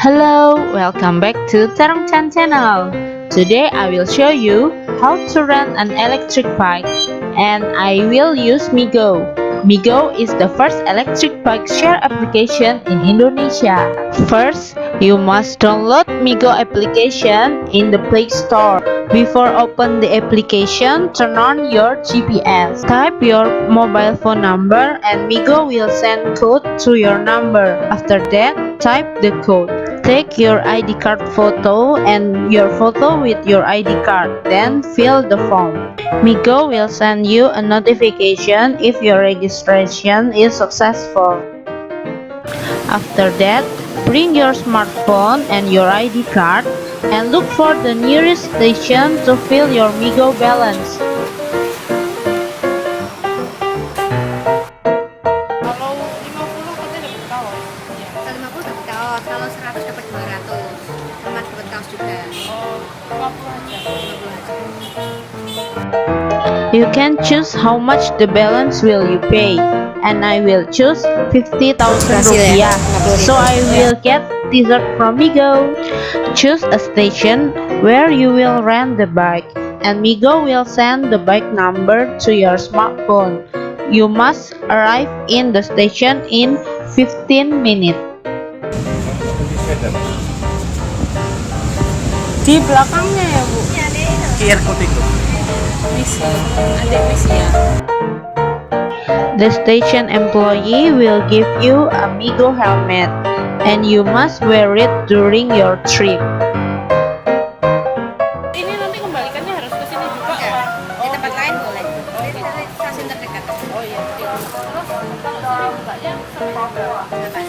Hello, welcome back to Tarongchan channel. Today I will show you how to rent an electric bike, and I will use Migo. Migo is the first electric bike share application in Indonesia. First, you must download Migo application in the Play Store. Before open the application, turn on your GPS. Type your mobile phone number and Migo will send code to your number. After that, type the code. Take your ID card photo and your photo with your ID card, then fill the form. Migo will send you a notification if your registration is successful. After that, bring your smartphone and your ID card and look for the nearest station to fill your Migo balance. Kalau 50 katanya dapat kaos. Iya. Kalau 50 dapat kaos, kalau 100 dapat 200. Sama dapat kaos juga. Oh, 50 aja. 50 aja. You can choose how much the balance will you pay, and I will choose 50,000 rupiah. So I will get dessert from Migo. Choose a station where you will rent the bike, and Migo will send the bike number to your smartphone. You must arrive in the station in 15 minutes. Di belakangnya ya, Bu. Iya, deh. QR code itu. Misi. Adik misi ya. The station employee will give you a Migo helmet, and you must wear it during your trip. Ini nanti kembalikannya harus ke sini juga. Enggak. apa? Di tempat lain boleh. Di stasiun terdekat. Oh iya. Terus kalau sini bukanya sampai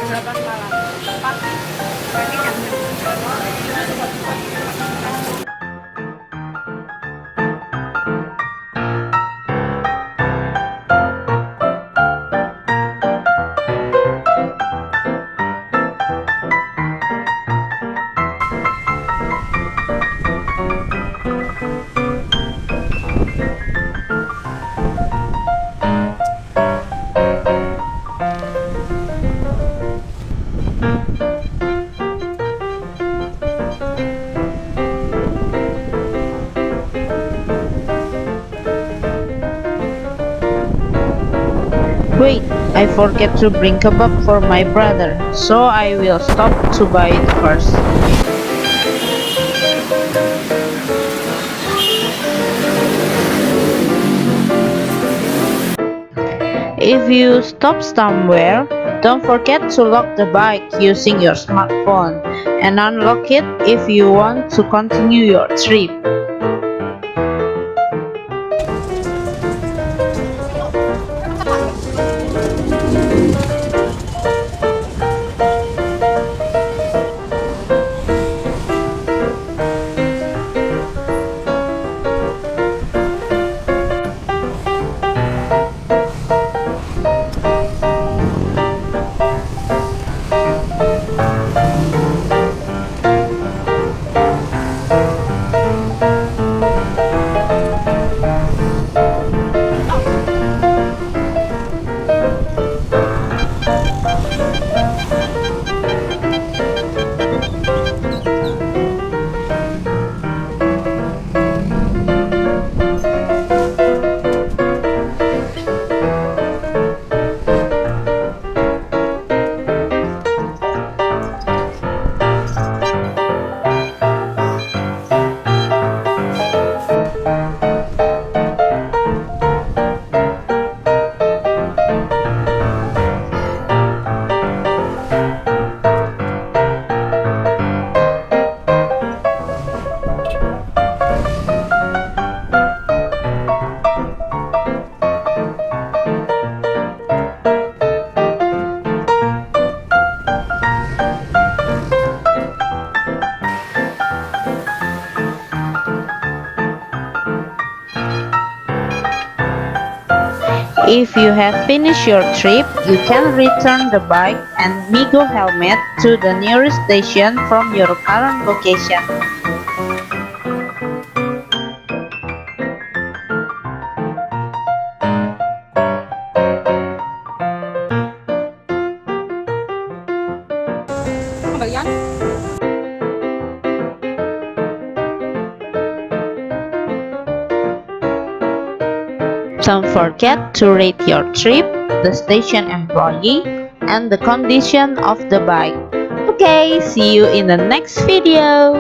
Berapa? 8 malam. Pagi. Pagi jam 6. Wait, I forget to bring kebab for my brother, so I will stop to buy it first. If you stop somewhere, don't forget to lock the bike using your smartphone and unlock it if you want to continue your trip. If you have finished your trip, you can return the bike and Migo helmet to the nearest station from your current location. Kembalian? Don't forget to rate your trip, the station employee, and the condition of the bike. Okay, see you in the next video.